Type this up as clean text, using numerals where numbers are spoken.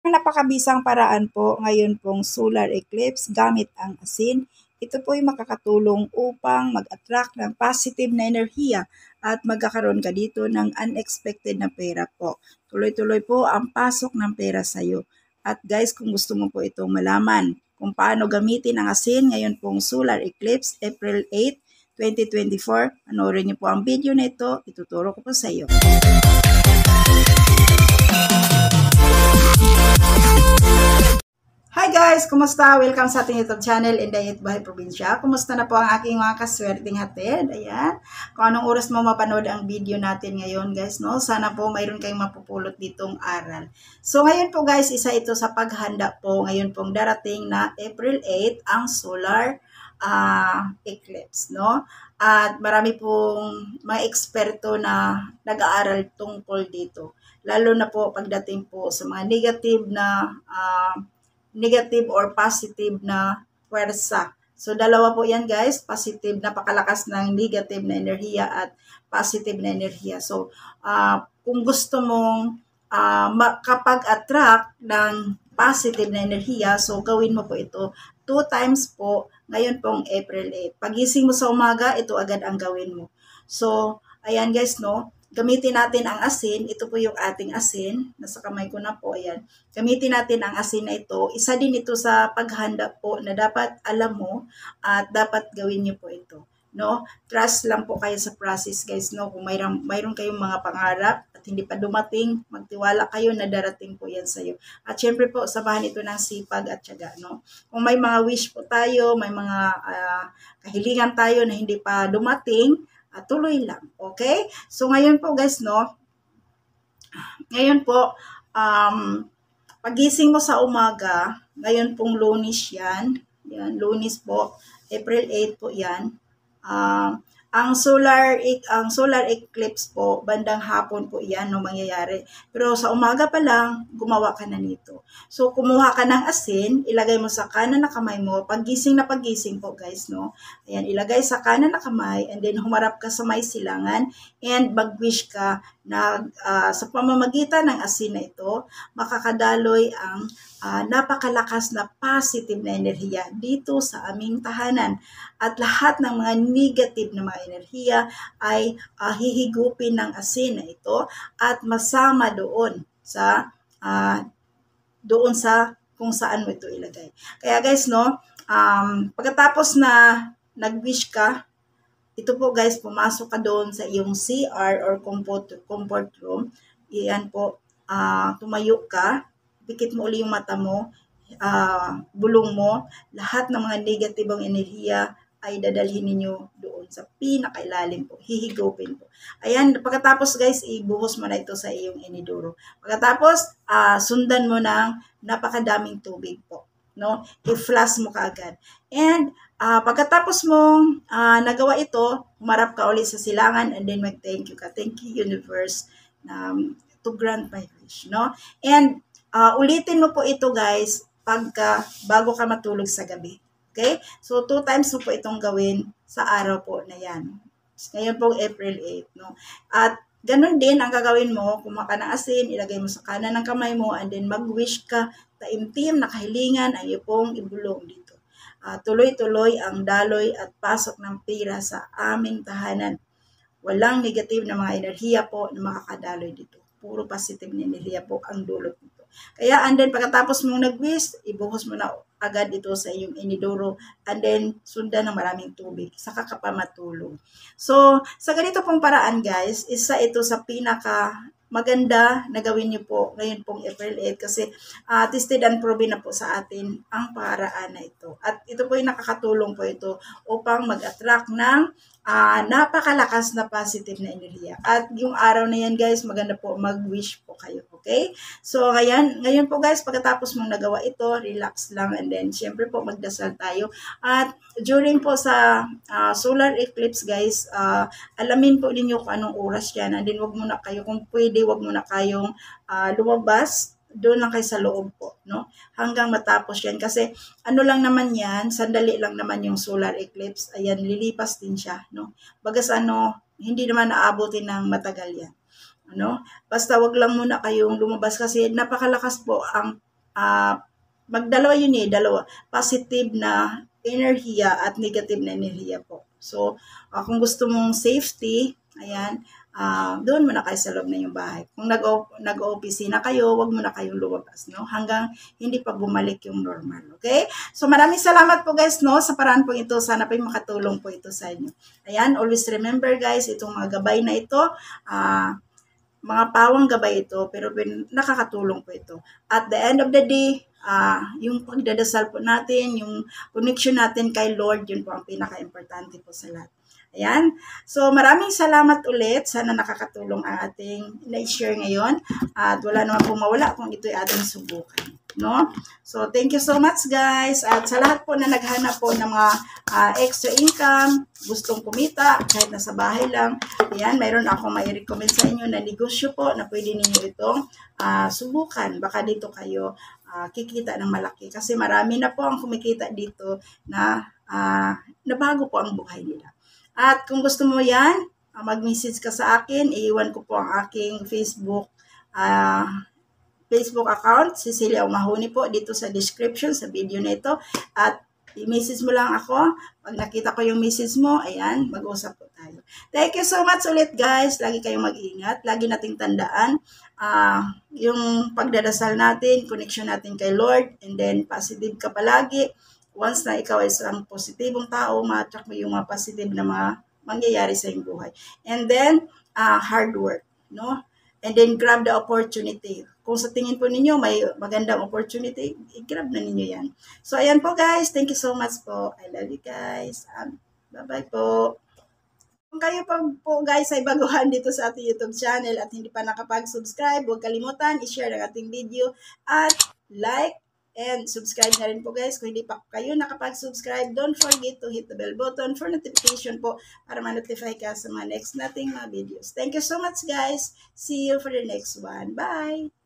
Napakabisang paraan po ngayon pong solar eclipse gamit ang asin. Ito po ay makakatulong upang mag-attract ng positive na enerhiya at magkakaroon ka dito ng unexpected na pera po. Tuloy-tuloy po ang pasok ng pera sa iyo. At guys, kung gusto mo po itong malaman kung paano gamitin ang asin ngayon pong solar eclipse, April 8, 2024, panoorin niyo po ang video na ito, ituturo ko po sa iyo. Hi guys! Kumusta? Welcome sa ating YouTube channel, Inday Bahay Probinsya. Kumusta na po ang aking mga kaswerteng hatid? Ayan. Kung anong oras mo mapanood ang video natin ngayon guys, no? Sana po mayroon kayong mapupulot ditong aral. So ngayon po guys, isa ito sa paghanda po. Ngayon pong darating na April 8 ang solar eclipse, no? At marami pong mga eksperto na nag-aaral tungkol dito. Lalo na po pagdating po sa mga negative or positive na puwersa. So, dalawa po yan guys, positive, napakalakas ng negative na enerhiya at positive na enerhiya. So, kung gusto mong makapag-attract ng positive na enerhiya, so gawin mo po ito 2 times po ngayon pong April 8. Pagising mo sa umaga, ito agad ang gawin mo. So, ayan guys, no? Gamitin natin ang asin. Ito po yung ating asin. Nasa kamay ko na po. Ayan. Gamitin natin ang asin na ito. Isa din ito sa paghanda po na dapat alam mo at dapat gawin niyo po ito. No? Trust lang po kayo sa process guys. No? Kung mayroon kayong mga pangarap at hindi pa dumating, magtiwala kayo na darating po yan sa iyo. At syempre po, sabahan ito ng sipag at tiyaga. No? Kung may mga wish po tayo, may mga kahilingan tayo na hindi pa dumating, tuloy lang. Okay? So, ngayon po guys, no? Ngayon po, pagising mo sa umaga, ngayon pong Lunes yan. Yan, Lunes po. April 8 po yan. Ang solar eclipse po, bandang hapon po yan no mangyayari. Pero sa umaga pa lang, gumawa ka na nito. So, kumuha ka ng asin, ilagay mo sa kanan na kamay mo. Paggising na paggising po guys, no? Ayan, ilagay sa kanan na kamay and then humarap ka sa may silangan and mag-wish ka na sa pamamagitan ng asin na ito, makakadaloy ang napakalakas na positive na enerhiya dito sa aming tahanan. At lahat ng mga negative na mga enerhiya ay hihigupin ng asin na ito at masama doon sa kung saan mo ito ilagay. Kaya guys, no, pagkatapos na nag-wish ka, ito po guys, pumasok ka doon sa iyong CR or comfort room. Iyan po, tumayo ka, pikit mo uli yung mata mo, bulong mo, lahat ng mga negatibong enerhiya ay dadalhin ninyo doon sa pinakailalim po, hihigupin po. Ayan, pagkatapos guys, ibuhos mo na ito sa iyong inidoro. Pagkatapos, sundan mo ng napakadaming tubig po. No? I-flush mo kaagad. And pagkatapos mong nagawa ito, humarap ka ulit sa silangan and then mag-thank you ka. Thank you, universe, to grant my wish. No? And ulitin mo po ito guys bago ka matulog sa gabi. Okay? So, 2 times mo po itong gawin sa araw po na yan. Ngayon po, April 8. No? At ganun din ang gagawin mo, kumuha ka ng asin, ilagay mo sa kanan ng kamay mo, and then mag-wish ka, taimtim na kahilingan ang iyo pong ibulong dito. Tuloy-tuloy ang daloy at pasok ng pera sa aming tahanan. Walang negative na mga enerhiya po na makakadaloy dito. Puro positive na enerhiya po ang dulot nito. Kaya, and then, pagkatapos mong nag-wish, ibuhos mo na agad ito sa iyong inidoro and then sundan ng maraming tubig. Saka ka pa matulog. So, sa ganito pong paraan guys, isa ito sa pinaka maganda na gawin niyo po ngayon pong April 8 kasi tested and proven na po sa atin ang paraan na ito. At ito po yung nakakatulong po ito upang mag-attract ng napakalakas na positive na enerhiya. At yung araw na yan guys, maganda po mag-wish po kayo. Okay? So, ngayon po guys, pagkatapos mong nagawa ito, relax lang and then syempre po magdasal tayo. At during po sa solar eclipse guys, alamin po ninyo kung anong oras yan and then wag muna kayo, kung pwede, wag muna kayong lumabas. Doon lang kayo sa loob po, no? Hanggang matapos yan. Kasi ano lang naman yan, sandali lang naman yung solar eclipse. Ayan, lilipas din siya, no? Bagas hindi naman naabutin ng matagal yan. Ano? Basta wag lang muna kayong lumabas kasi napakalakas po ang magdalawa yun dalawa. Positive na enerhiya at negative na enerhiya po. So, kung gusto mong safety, ayan, doon muna kayo sa loob ng yung bahay. Kung nag-opisina kayo, wag muna kayong lumabas, no? Hanggang hindi pa bumalik yung normal, okay? So, maraming salamat po guys, no? Sa paraan po ito, sana po makatulong po ito sa inyo. Ayan, always remember guys, itong mga gabay na ito, mga pawang gabay ito, pero nakakatulong po ito. At the end of the day, yung pagdadasal po natin, yung connection natin kay Lord, yun po ang pinaka-importante po sa lahat. Ayan. So, maraming salamat ulit. Sana nakakatulong ang ating na-share ngayon. At wala naman pong mawala kung ito'y ating subukan. No? So, thank you so much guys. At sa lahat po na naghanap po ng mga extra income, gustong kumita, kahit nasa bahay lang, ayan, mayroon akong may recommend sa inyo na negosyo po na pwede ninyo itong subukan. Baka dito kayo kikita ng malaki. Kasi marami na po ang kumikita dito na nabago po ang buhay nila. At kung gusto mo yan, mag-message ka sa akin, iiwan ko po ang aking Facebook account, Cecilia Umahuni po, dito sa description sa video na ito. At i-message mo lang ako. Pag nakita ko yung message mo, ayan, mag-usap po tayo. Thank you so much ulit guys. Lagi kayong mag-iingat. Lagi nating tandaan yung pagdadasal natin, connection natin kay Lord, and then positive ka palagi. Once na ikaw ay isang positibong tao, ma-attract mo yung mga positive na mga mangyayari sa iyong buhay. And then, hard work, no? And then, grab the opportunity. Kung sa tingin po ninyo may magandang opportunity, i-grab na ninyo yan. So, ayan po guys. Thank you so much po. I love you guys. Bye-bye po. Kung kayo po guys ay baguhan dito sa ating YouTube channel at hindi pa nakapag-subscribe, huwag kalimutan, i-share ang ating video at like and subscribe na rin po guys. Kung hindi pa kayo nakapag-subscribe, don't forget to hit the bell button for notification po para ma-notify ka sa mga next nating mga videos. Thank you so much guys. See you for the next one. Bye!